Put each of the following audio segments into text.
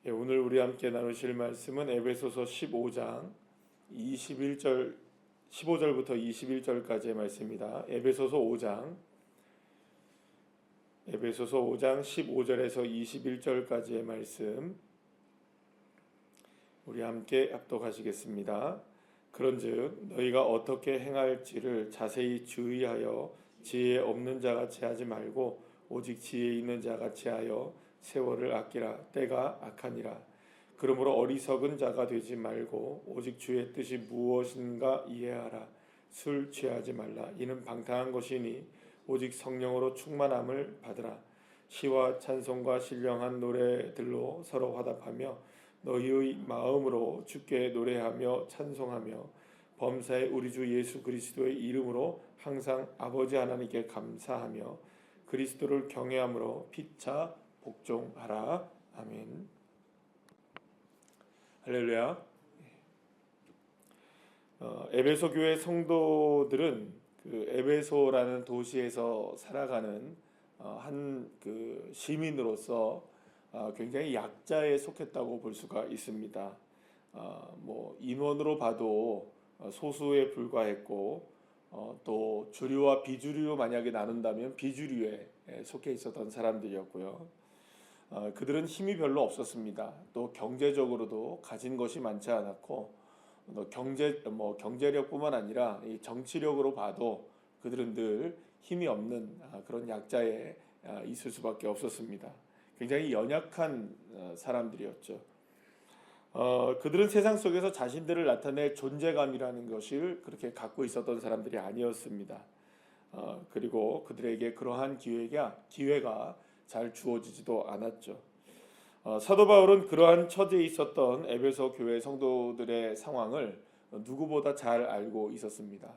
오늘 우리 함께 나누실 말씀은 에베소서 15장 15절부터 21절까지의 말씀입니다. 에베소서 5장 15절에서 21절까지의 말씀 우리 함께 합독하시겠습니다. 그런즉 너희가 어떻게 행할지를 자세히 주의하여 지혜 없는 자같이 하지 말고 오직 지혜 있는 자같이 하여 세월을 아끼라. 때가 악하니라. 그러므로 어리석은 자가 되지 말고 오직 주의 뜻이 무엇인가 이해하라. 술 취하지 말라. 이는 방탕한 것이니 오직 성령으로 충만함을 받으라. 시와 찬송과 신령한 노래들로 서로 화답하며 너희의 마음으로 주께 노래하며 찬송하며 범사의 우리 주 예수 그리스도의 이름으로 항상 아버지 하나님께 감사하며 그리스도를 경외함으로 피차 복종하라. 아멘. 할렐루야. 에베소 교회 성도들은 그 에베소라는 도시에서 살아가는 한 그 시민으로서 굉장히 약자에 속했다고 볼 수가 있습니다. 뭐 인원으로 봐도 소수에 불과했고 또 주류와 비주류 만약에 나눈다면 비주류에 속해 있었던 사람들이었고요. 그들은 힘이 별로 없었습니다. 또 경제적으로도 가진 것이 많지 않았고 경제력뿐만 아니라 이 정치력으로 봐도 그들은 늘 힘이 없는 그런 약자에 있을 수밖에 없었습니다. 굉장히 연약한 사람들이었죠. 그들은 세상 속에서 자신들을 나타낼 존재감이라는 것을 그렇게 갖고 있었던 사람들이 아니었습니다. 그리고 그들에게 그러한 기회가 잘 주어지지도 않았죠. 사도 바울은 그러한 처지에 있었던 에베소 교회 성도들의 상황을 누구보다 잘 알고 있었습니다.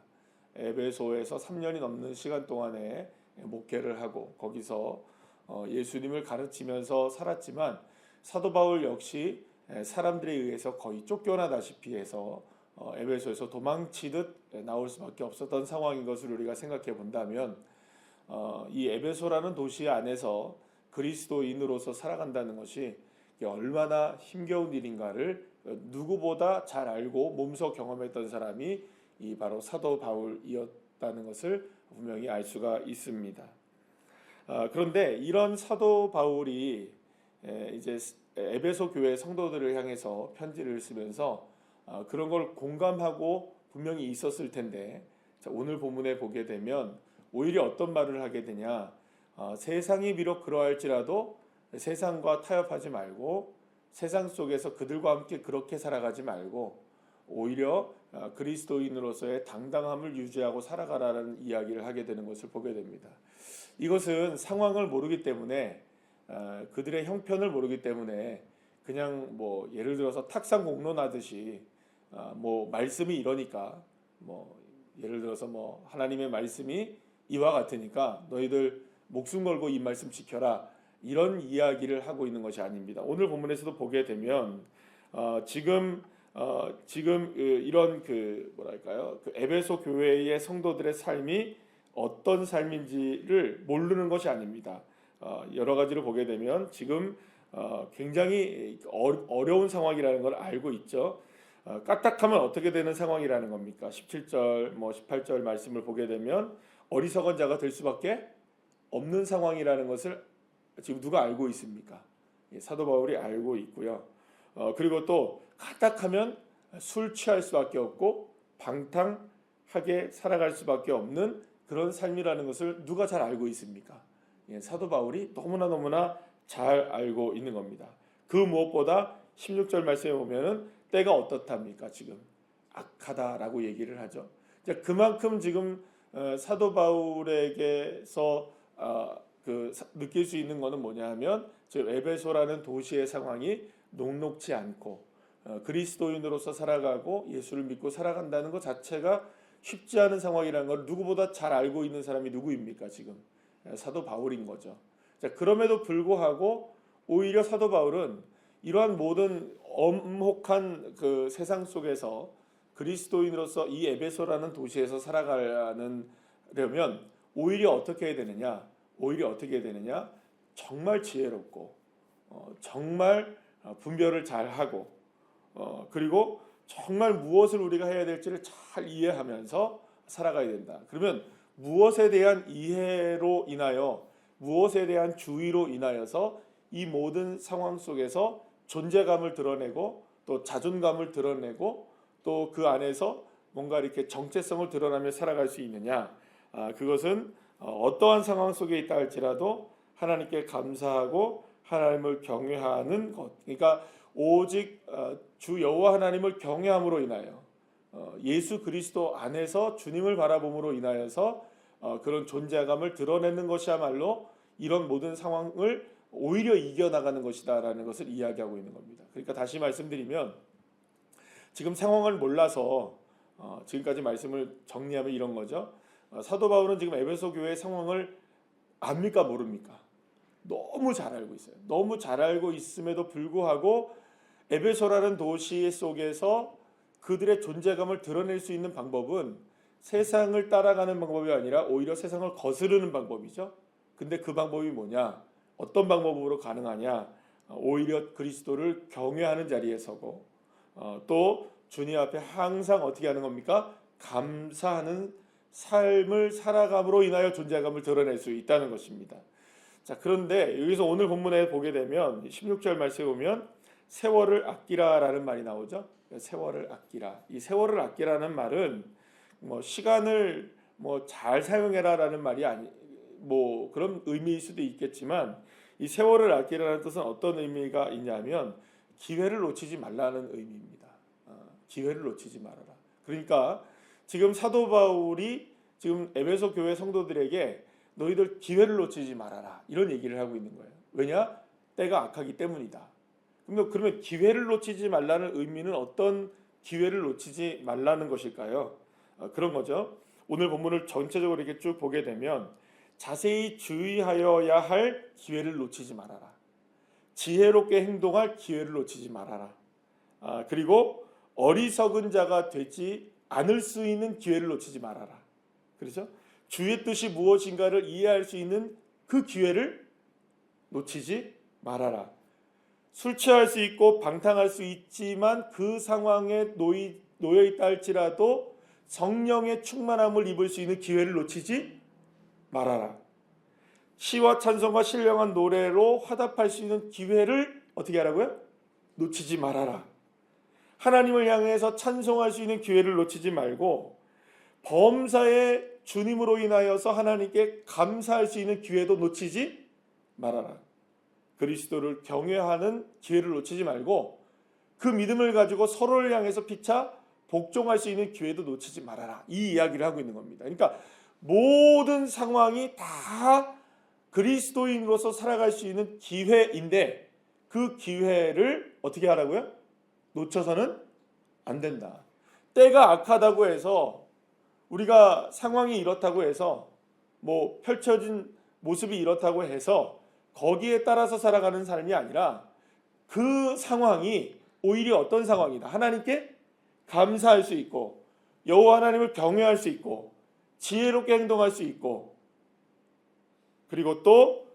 에베소에서 3년이 넘는 시간 동안에 목회를 하고 거기서 예수님을 가르치면서 살았지만 사도 바울 역시 사람들에 의해서 거의 쫓겨나다시피 해서 에베소에서 도망치듯 나올 수밖에 없었던 상황인 것을 우리가 생각해 본다면 이 에베소라는 도시 안에서 그리스도인으로서 살아간다는 것이 얼마나 힘겨운 일인가를 누구보다 잘 알고 몸소 경험했던 사람이 이 바로 사도 바울이었다는 것을 분명히 알 수가 있습니다. 그런데 이런 사도 바울이 이제 에베소 교회 성도들을 향해서 편지를 쓰면서 그런 걸 공감하고 분명히 있었을 텐데 오늘 본문에 보게 되면 오히려 어떤 말을 하게 되냐, 세상이 비록 그러할지라도 세상과 타협하지 말고 세상 속에서 그들과 함께 그렇게 살아가지 말고 오히려 그리스도인으로서의 당당함을 유지하고 살아가라는 이야기를 하게 되는 것을 보게 됩니다. 이것은 상황을 모르기 때문에 그들의 형편을 모르기 때문에 그냥 뭐 예를 들어서 탁상 공론하듯이 뭐 말씀이 이러니까 뭐 예를 들어서 뭐 하나님의 말씀이 이와 같으니까 너희들 목숨 걸고 이 말씀 지켜라, 이런 이야기를 하고 있는 것이 아닙니다. 오늘 본문에서도 보게 되면 지금 이런 그 에베소 교회의 성도들의 삶이 어떤 삶인지를 모르는 것이 아닙니다. 여러 가지를 보게 되면 지금 굉장히 어려운 상황이라는 걸 알고 있죠. 까딱하면 어떻게 되는 상황이라는 겁니까? 17절, 18절 말씀을 보게 되면 어리석은 자가 될 수밖에 없는 상황이라는 것을 지금 누가 알고 있습니까? 사도 바울이 알고 있고요. 그리고 또 까딱하면 술 취할 수밖에 없고 방탕하게 살아갈 수밖에 없는 그런 삶이라는 것을 누가 잘 알고 있습니까? 사도 바울이 너무나 잘 알고 있는 겁니다. 그 무엇보다 16절 말씀에 보면은 때가 어떻답니까? 지금 악하다라고 얘기를 하죠. 그만큼 지금 사도 바울에게서 느낄 수 있는 것은 뭐냐 하면 에베소라는 도시의 상황이 녹록지 않고 그리스도인으로서 살아가고 예수를 믿고 살아간다는 것 자체가 쉽지 않은 상황이라는 걸 누구보다 잘 알고 있는 사람이 누구입니까? 지금 사도 바울인 거죠. 그럼에도 불구하고 오히려 사도 바울은 이러한 모든 엄혹한 그 세상 속에서 그리스도인으로서 이 에베소라는 도시에서 살아가려면 오히려 어떻게 해야 되느냐? 정말 지혜롭고 정말 분별을 잘 하고 그리고 정말 무엇을 우리가 해야 될지를 잘 이해하면서 살아가야 된다. 그러면 무엇에 대한 이해로 인하여 무엇에 대한 주의로 인하여서 이 모든 상황 속에서 존재감을 드러내고 또 자존감을 드러내고 또 그 안에서 뭔가 이렇게 정체성을 드러나며 살아갈 수 있느냐, 그것은 어떠한 상황 속에 있다 할지라도 하나님께 감사하고 하나님을 경외하는 것, 그러니까 오직 주 여호와 하나님을 경외함으로 인하여 예수 그리스도 안에서 주님을 바라봄으로 인하여서 그런 존재감을 드러내는 것이야말로 이런 모든 상황을 오히려 이겨나가는 것이다라는 것을 이야기하고 있는 겁니다. 그러니까 다시 말씀드리면 지금 상황을 몰라서 지금까지 말씀을 정리하면 이런 거죠. 사도 바울은 지금 에베소 교회의 상황을 압니까 모릅니까? 너무 잘 알고 있어요. 너무 잘 알고 있음에도 불구하고 에베소라는 도시 속에서 그들의 존재감을 드러낼 수 있는 방법은 세상을 따라가는 방법이 아니라 오히려 세상을 거스르는 방법이죠. 근데 그 방법이 뭐냐? 어떤 방법으로 가능하냐? 오히려 그리스도를 경외하는 자리에 서고 또 주님 앞에 항상 어떻게 하는 겁니까? 감사하는 삶을 살아감으로 인하여 존재감을 드러낼 수 있다는 것입니다. 자, 그런데 여기서 오늘 본문에 보게 되면 16절 말씀에 보면 세월을 아끼라라는 말이 나오죠. 세월을 아끼라. 이 세월을 아끼라는 말은 뭐 시간을 뭐 잘 사용해라라는 말이 아니 뭐 그런 의미일 수도 있겠지만 이 세월을 아끼라는 뜻은 어떤 의미가 있냐면 기회를 놓치지 말라는 의미입니다. 기회를 놓치지 말아라. 그러니까 지금 사도 바울이 지금 에베소 교회 성도들에게 너희들 기회를 놓치지 말아라 이런 얘기를 하고 있는 거예요. 왜냐? 때가 악하기 때문이다. 그러면 기회를 놓치지 말라는 의미는 어떤 기회를 놓치지 말라는 것일까요? 그런 거죠. 오늘 본문을 전체적으로 이렇게 쭉 보게 되면 자세히 주의하여야 할 기회를 놓치지 말아라. 지혜롭게 행동할 기회를 놓치지 말아라. 그리고 어리석은 자가 되지 않을 수 있는 기회를 놓치지 말아라. 그렇죠? 주의 뜻이 무엇인가를 이해할 수 있는 그 기회를 놓치지 말아라. 술 취할 수 있고 방탕할 수 있지만 그 상황에 놓여 있다 할지라도 성령의 충만함을 입을 수 있는 기회를 놓치지 말아라. 시와 찬송과 신령한 노래로 화답할 수 있는 기회를 어떻게 하라고요? 놓치지 말아라. 하나님을 향해서 찬송할 수 있는 기회를 놓치지 말고 범사에 주님으로 인하여서 하나님께 감사할 수 있는 기회도 놓치지 말아라. 그리스도를 경외하는 기회를 놓치지 말고 그 믿음을 가지고 서로를 향해서 피차 복종할 수 있는 기회도 놓치지 말아라. 이 이야기를 하고 있는 겁니다. 그러니까 모든 상황이 다 그리스도인으로서 살아갈 수 있는 기회인데 그 기회를 어떻게 하라고요? 놓쳐서는 안 된다. 때가 악하다고 해서 우리가 상황이 이렇다고 해서 뭐 펼쳐진 모습이 이렇다고 해서 거기에 따라서 살아가는 삶이 아니라 그 상황이 오히려 어떤 상황이다. 하나님께 감사할 수 있고 여호와 하나님을 경외할 수 있고 지혜롭게 행동할 수 있고 그리고 또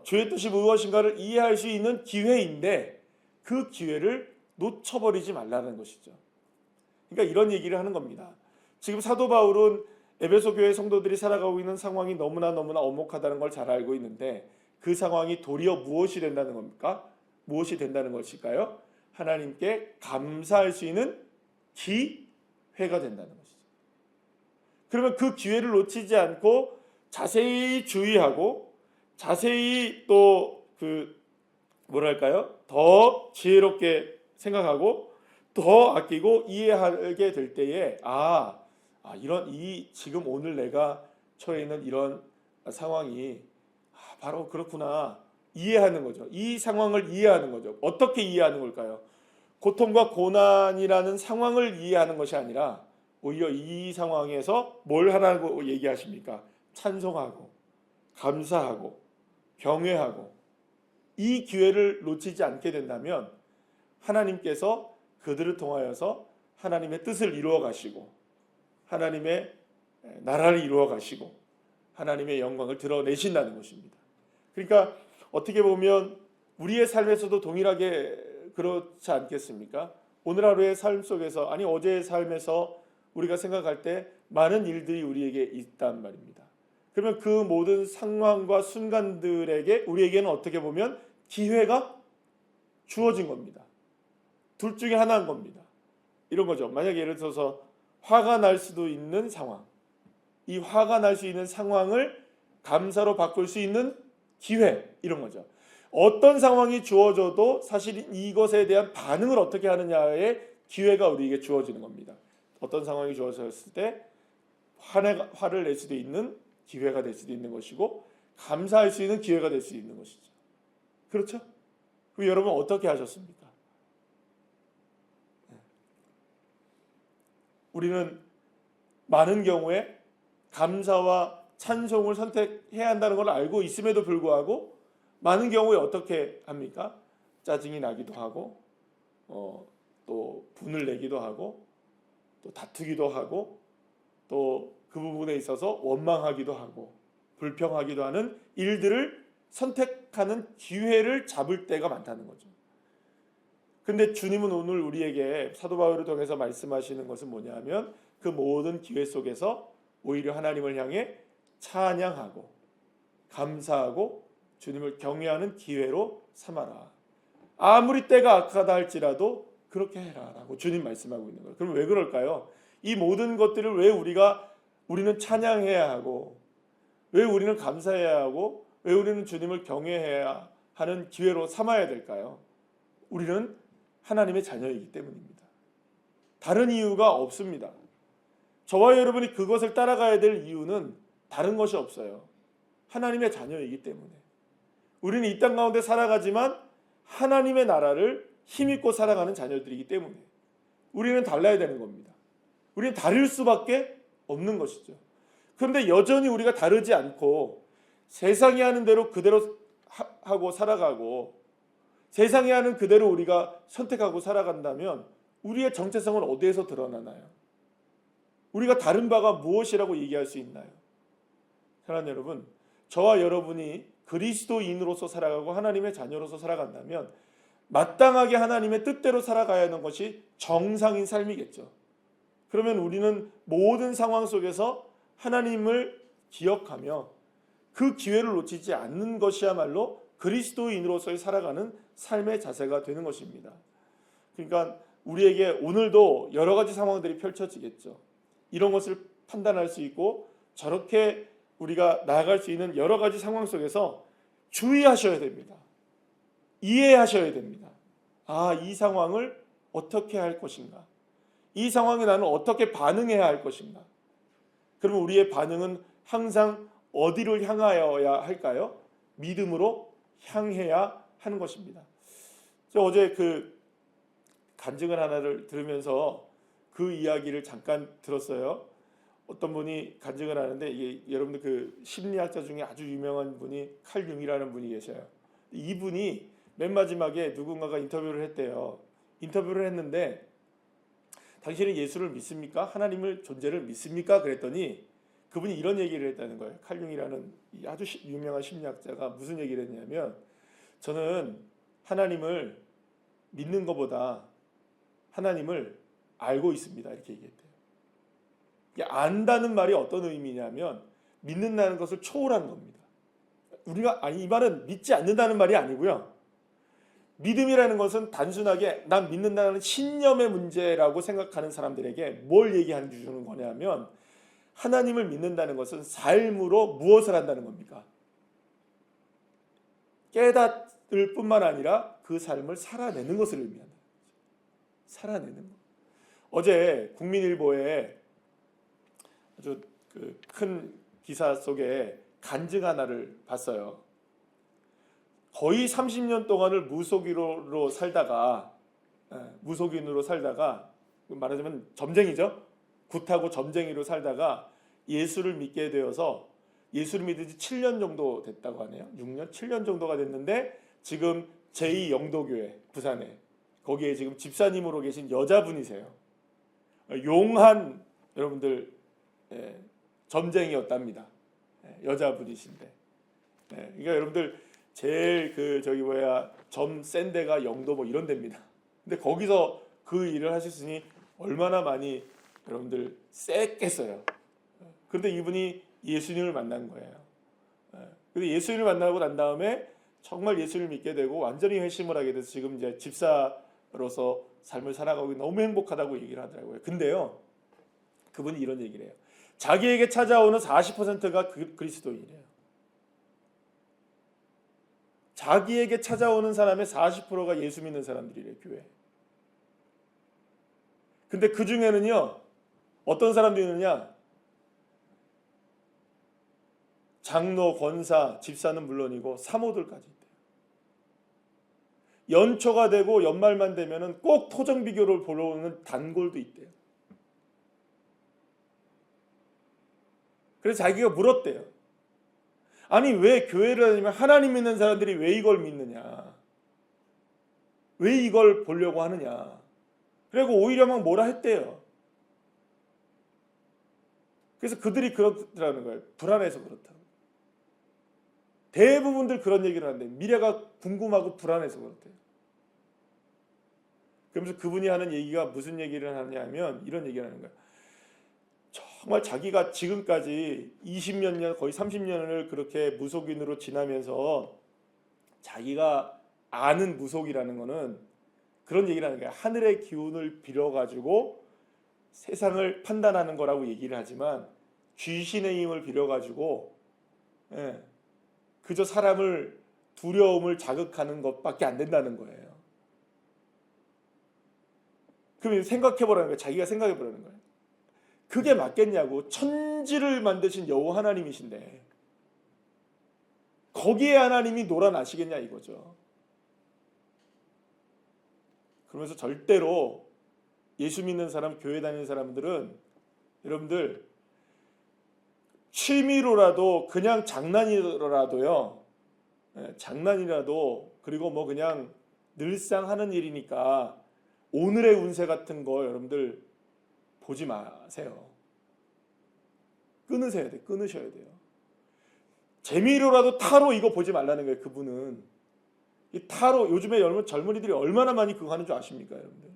주의 뜻이 무엇인가를 이해할 수 있는 기회인데 그 기회를 놓쳐버리지 말라는 것이죠. 그러니까 이런 얘기를 하는 겁니다. 지금 사도 바울은 에베소 교회 성도들이 살아가고 있는 상황이 너무나 엄혹하다는 걸 잘 알고 있는데 그 상황이 도리어 무엇이 된다는 겁니까? 무엇이 된다는 것일까요? 하나님께 감사할 수 있는 기회가 된다는 것이죠. 그러면 그 기회를 놓치지 않고 자세히 주의하고 자세히 또 더 지혜롭게 생각하고 더 아끼고 이해하게 될 때에 지금 오늘 내가 처해 있는 이런 상황이 바로 그렇구나 이해하는 거죠. 이 상황을 이해하는 거죠. 어떻게 이해하는 걸까요? 고통과 고난이라는 상황을 이해하는 것이 아니라 오히려 이 상황에서 뭘 하라고 얘기하십니까? 찬송하고 감사하고 경외하고 이 기회를 놓치지 않게 된다면 하나님께서 그들을 통하여서 하나님의 뜻을 이루어 가시고 하나님의 나라를 이루어 가시고 하나님의 영광을 드러내신다는 것입니다. 그러니까 어떻게 보면 우리의 삶에서도 동일하게 그렇지 않겠습니까? 오늘 하루의 삶 속에서 아니 어제의 삶에서 우리가 생각할 때 많은 일들이 우리에게 있단 말입니다. 그러면 그 모든 상황과 순간들에게 우리에게는 어떻게 보면 기회가 주어진 겁니다. 둘 중에 하나인 겁니다. 이런 거죠. 만약에 예를 들어서 화가 날 수도 있는 상황, 이 화가 날 수 있는 상황을 감사로 바꿀 수 있는 기회, 이런 거죠. 어떤 상황이 주어져도 사실 이것에 대한 반응을 어떻게 하느냐의 기회가 우리에게 주어지는 겁니다. 어떤 상황이 주어졌을 때 화를 낼 수도 있는 기회가 될 수도 있는 것이고 감사할 수 있는 기회가 될 수 있는 것이죠. 그렇죠? 그럼 여러분 어떻게 하셨습니까? 우리는 많은 경우에 감사와 찬송을 선택해야 한다는 걸 알고 있음에도 불구하고 많은 경우에 어떻게 합니까? 짜증이 나기도 하고 또 분을 내기도 하고 또 다투기도 하고 또 그 부분에 있어서 원망하기도 하고 불평하기도 하는 일들을 선택하는 기회를 잡을 때가 많다는 거죠. 근데 주님은 오늘 우리에게 사도 바울을 통해서 말씀하시는 것은 뭐냐면 그 모든 기회 속에서 오히려 하나님을 향해 찬양하고 감사하고 주님을 경외하는 기회로 삼아라. 아무리 때가 악하다 할지라도 그렇게 해라 라고 주님 말씀하고 있는 거예요. 그럼 왜 그럴까요? 이 모든 것들을 왜 우리는 찬양해야 하고 왜 우리는 감사해야 하고 왜 우리는 주님을 경외해야 하는 기회로 삼아야 될까요? 우리는 하나님의 자녀이기 때문입니다. 다른 이유가 없습니다. 저와 여러분이 그것을 따라가야 될 이유는 다른 것이 없어요. 하나님의 자녀이기 때문에. 우리는 이 땅 가운데 살아가지만 하나님의 나라를 힘입고 살아가는 자녀들이기 때문에 우리는 달라야 되는 겁니다. 우리는 다를 수밖에 없는 것이죠. 그런데 여전히 우리가 다르지 않고 세상이 하는 대로 그대로 하고 살아가고 세상이 하는 그대로 우리가 선택하고 살아간다면 우리의 정체성은 어디에서 드러나나요? 우리가 다른 바가 무엇이라고 얘기할 수 있나요? 사랑하는 여러분, 저와 여러분이 그리스도인으로서 살아가고 하나님의 자녀로서 살아간다면 마땅하게 하나님의 뜻대로 살아가야 하는 것이 정상인 삶이겠죠. 그러면 우리는 모든 상황 속에서 하나님을 기억하며 그 기회를 놓치지 않는 것이야말로 그리스도인으로서의 살아가는 삶의 자세가 되는 것입니다. 그러니까 우리에게 오늘도 여러 가지 상황들이 펼쳐지겠죠. 이런 것을 판단할 수 있고 저렇게 우리가 나아갈 수 있는 여러 가지 상황 속에서 주의하셔야 됩니다. 이해하셔야 됩니다. 이 상황을 어떻게 할 것인가? 이 상황에 나는 어떻게 반응해야 할 것인가? 그러면 우리의 반응은 항상 어디를 향하여야 할까요? 믿음으로 향해야 하는 것입니다. 저 어제 그 간증을 하나를 들으면서 그 이야기를 잠깐 들었어요. 어떤 분이 간증을 하는데 이게 여러분들 그 심리학자 중에 아주 유명한 분이 칼 융이라는 분이 계셔요. 이분이 맨 마지막에 누군가가 인터뷰를 했대요. 인터뷰를 했는데 당신은 예수를 믿습니까? 하나님을 존재를 믿습니까? 그랬더니 그분이 이런 얘기를 했다는 거예요. 칼 융이라는 아주 유명한 심리학자가 무슨 얘기를 했냐면 저는 하나님을 믿는 것보다 하나님을 알고 있습니다. 이렇게 얘기했대요. 안다는 말이 어떤 의미냐면 믿는다는 것을 초월하는 겁니다. 우리가 이 말은 믿지 않는다는 말이 아니고요. 믿음이라는 것은 단순하게 난 믿는다는 신념의 문제라고 생각하는 사람들에게 뭘 얘기하는 주는 거냐면 하나님을 믿는다는 것은 삶으로 무엇을 한다는 겁니까? 깨닫을 뿐만 아니라 그 삶을 살아내는 것을 의미한다. 살아내는 것. 어제 국민일보에 아주 큰 기사 속에 간증 하나를 봤어요. 거의 30년 동안을 무속인으로 살다가 말하자면 점쟁이죠. 굿하고 점쟁이로 살다가 예수를 믿게 되어서 예수를 믿은 지 7년 정도 됐다고 하네요. 6년, 7년 정도가 됐는데 지금 제2영도교회 부산에 거기에 지금 집사님으로 계신 여자분이세요. 용한 여러분들 점쟁이였답니다. 여자분이신데. 그러니까 여러분들 제일 점 센 데가 영도 뭐 이런 데입니다. 근데 거기서 그 일을 하셨으니 얼마나 많이 여러분들 셌겠어요. 그런데 이분이 예수님을 만난 거예요. 근데 예수님을 만나고 난 다음에 정말 예수님을 믿게 되고 완전히 회심을 하게 돼서 지금 이제 집사로서 삶을 살아가고 너무 행복하다고 얘기를 하더라고요. 근데요, 그분이 이런 얘기를 해요. 자기에게 찾아오는 40%가 그리스도인이래요. 자기에게 찾아오는 사람의 40%가 예수 믿는 사람들이래요, 교회. 근데 그 중에는요, 어떤 사람들이 있느냐? 장로, 권사, 집사는 물론이고 사모들까지 있대요. 연초가 되고 연말만 되면은 꼭 토정 비교를 보러 오는 단골도 있대요. 그래서 자기가 물었대요. 아니 왜 교회를 다니면 하나님 믿는 사람들이 왜 이걸 믿느냐? 왜 이걸 보려고 하느냐? 그리고 오히려 막 뭐라 했대요. 그래서 그들이 그렇더라는 거예요. 불안해서 그렇다고. 대부분들 그런 얘기를 하는데 미래가 궁금하고 불안해서 그렇대요. 그러면서 그분이 하는 얘기가 무슨 얘기를 하냐면 이런 얘기를 하는 거예요. 정말 자기가 지금까지 20몇 년 거의 30년을 그렇게 무속인으로 지나면서 자기가 아는 무속이라는 거는 그런 얘기를 하는 거예요. 하늘의 기운을 빌어가지고 세상을 판단하는 거라고 얘기를 하지만 귀신의 힘을 빌어가지고 그저 사람을 두려움을 자극하는 것밖에 안 된다는 거예요. 그럼 생각해보라는 거예요. 자기가 생각해보라는 거예요. 그게 맞겠냐고. 천지를 만드신 여호와 하나님이신데 거기에 하나님이 놀아나시겠냐 이거죠. 그러면서 절대로 예수 믿는 사람, 교회 다니는 사람들은 여러분들 취미로라도 그냥 장난이라도요. 장난이라도 그리고 뭐 그냥 늘상 하는 일이니까 오늘의 운세 같은 거 여러분들 보지 마세요. 끊으셔야 돼요. 끊으셔야 돼요. 재미로라도 타로 이거 보지 말라는 거예요. 그분은 이 타로 요즘에 젊은이들이 얼마나 많이 그거 하는 줄 아십니까, 여러분들?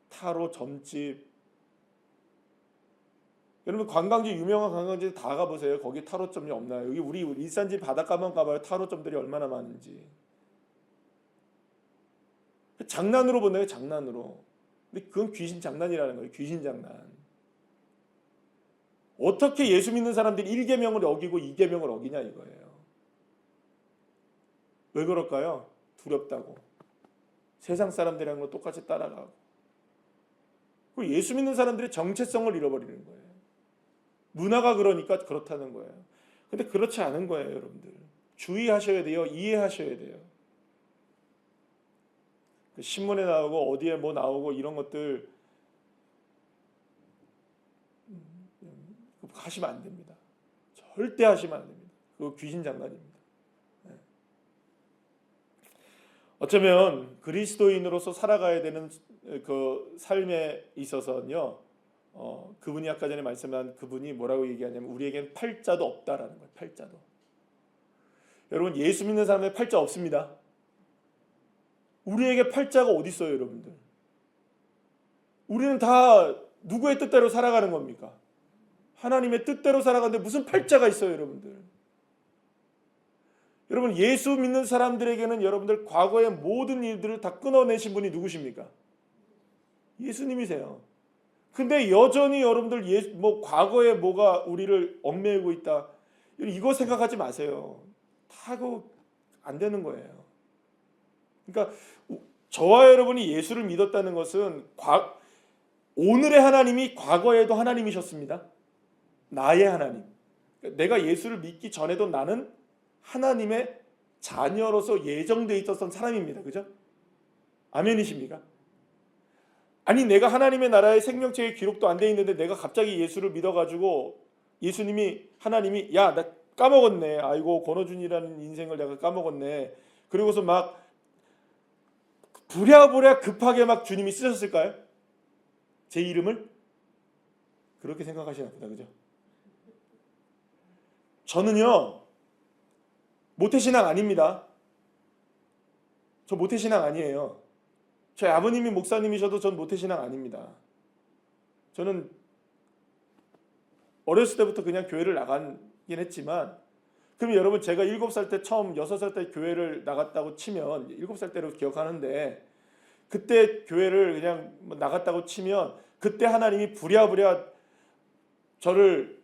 타로 점집. 여러분 관광지 유명한 관광지 다 가보세요. 거기 타로점이 없나요? 여기 우리 일산지 바닷가만 가봐요. 타로점들이 얼마나 많은지. 장난으로 본다요, 장난으로. 근데 그건 귀신 장난이라는 거예요. 귀신 장난. 어떻게 예수 믿는 사람들이 1계명을 어기고 2계명을 어기냐 이거예요. 왜 그럴까요? 두렵다고. 세상 사람들이랑 거 똑같이 따라가고. 그리고 예수 믿는 사람들의 정체성을 잃어버리는 거예요. 문화가 그러니까 그렇다는 거예요. 근데 그렇지 않은 거예요, 여러분들. 주의하셔야 돼요. 이해하셔야 돼요. 신문에 나오고 어디에 뭐 나오고 이런 것들 하시면 안 됩니다. 절대 하시면 안 됩니다. 그거 귀신 장난입니다. 어쩌면 그리스도인으로서 살아가야 되는 그 삶에 있어서는요, 그분이 아까 전에 말씀한 그분이 뭐라고 얘기하냐면 우리에겐 팔자도 없다라는 거예요. 팔자도. 여러분 예수 믿는 사람의 팔자 없습니다. 우리에게 팔자가 어디 있어요, 여러분들? 우리는 다 누구의 뜻대로 살아가는 겁니까? 하나님의 뜻대로 살아가는데 무슨 팔자가 있어요, 여러분들? 여러분 예수 믿는 사람들에게는 여러분들 과거의 모든 일들을 다 끊어내신 분이 누구십니까? 예수님이세요. 근데 여전히 여러분들 뭐 과거에 뭐가 우리를 얽매이고 있다. 이거 생각하지 마세요. 다 그거 안 되는 거예요. 그러니까 저와 여러분이 예수를 믿었다는 것은 오늘의 하나님이 과거에도 하나님이셨습니다. 나의 하나님. 내가 예수를 믿기 전에도 나는 하나님의 자녀로서 예정되어 있었던 사람입니다. 그죠? 아멘이십니까? 아니 내가 하나님의 나라의 생명책에 기록도 안 돼 있는데 내가 갑자기 예수를 믿어가지고 하나님이 야 나 까먹었네. 아이고 권호준이라는 인생을 내가 까먹었네. 그리고서 막 부랴부랴 급하게 막 주님이 쓰셨을까요? 제 이름을? 그렇게 생각하시나 보다. 그죠? 저는요 모태신앙 아닙니다. 저 모태신앙 아니에요. 저희 아버님이 목사님이셔도 전 모태신앙 아닙니다. 저는 어렸을 때부터 그냥 교회를 나가긴 했지만, 그럼 여러분 제가 7살 때 처음 6살 때 교회를 나갔다고 치면, 7살 때로 기억하는데, 그때 교회를 그냥 나갔다고 치면 그때 하나님이 부랴부랴 저를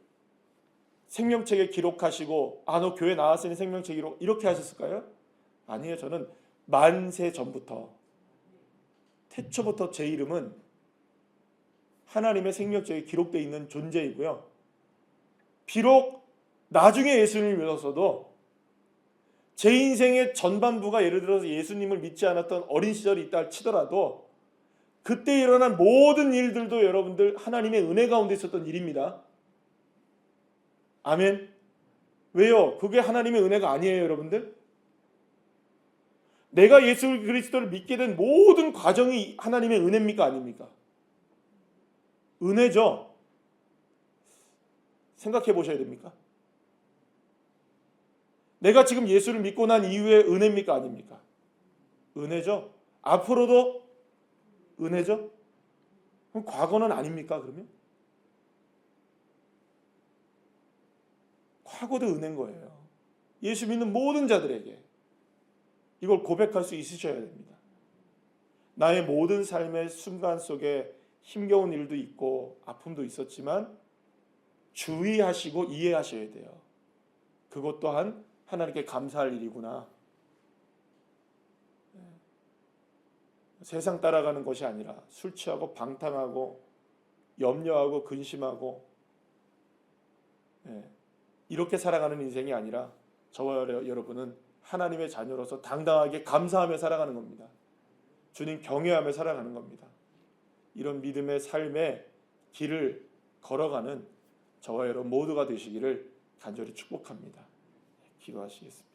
생명책에 기록하시고 너 교회 나왔으니 생명책 기록 이렇게 하셨을까요? 아니에요. 저는 만세 전부터, 태초부터 제 이름은 하나님의 생명책에 기록되어 있는 존재이고요. 비록 나중에 예수님을 믿었어도 제 인생의 전반부가 예를 들어서 예수님을 믿지 않았던 어린 시절이 있다 치더라도 그때 일어난 모든 일들도 여러분들 하나님의 은혜 가운데 있었던 일입니다. 아멘. 왜요? 그게 하나님의 은혜가 아니에요, 여러분들? 내가 예수 그리스도를 믿게 된 모든 과정이 하나님의 은혜입니까? 아닙니까? 은혜죠. 생각해 보셔야 됩니까? 내가 지금 예수를 믿고 난 이후에 은혜입니까? 아닙니까? 은혜죠. 앞으로도 은혜죠. 그럼 과거는 아닙니까? 그러면? 과거도 은혜인 거예요. 예수 믿는 모든 자들에게 이걸 고백할 수 있으셔야 됩니다. 나의 모든 삶의 순간 속에 힘겨운 일도 있고 아픔도 있었지만 주의하시고 이해하셔야 돼요. 그것 또한 하나님께 감사할 일이구나. 세상 따라가는 것이 아니라 술 취하고 방탕하고 염려하고 근심하고 이렇게 살아가는 인생이 아니라 저와 여러분은 하나님의 자녀로서 당당하게 감사하며 살아가는 겁니다. 주님 경외하며 살아가는 겁니다. 이런 믿음의 삶의 길을 걸어가는 저와 여러분 모두가 되시기를 간절히 축복합니다. 기도하시겠습니다.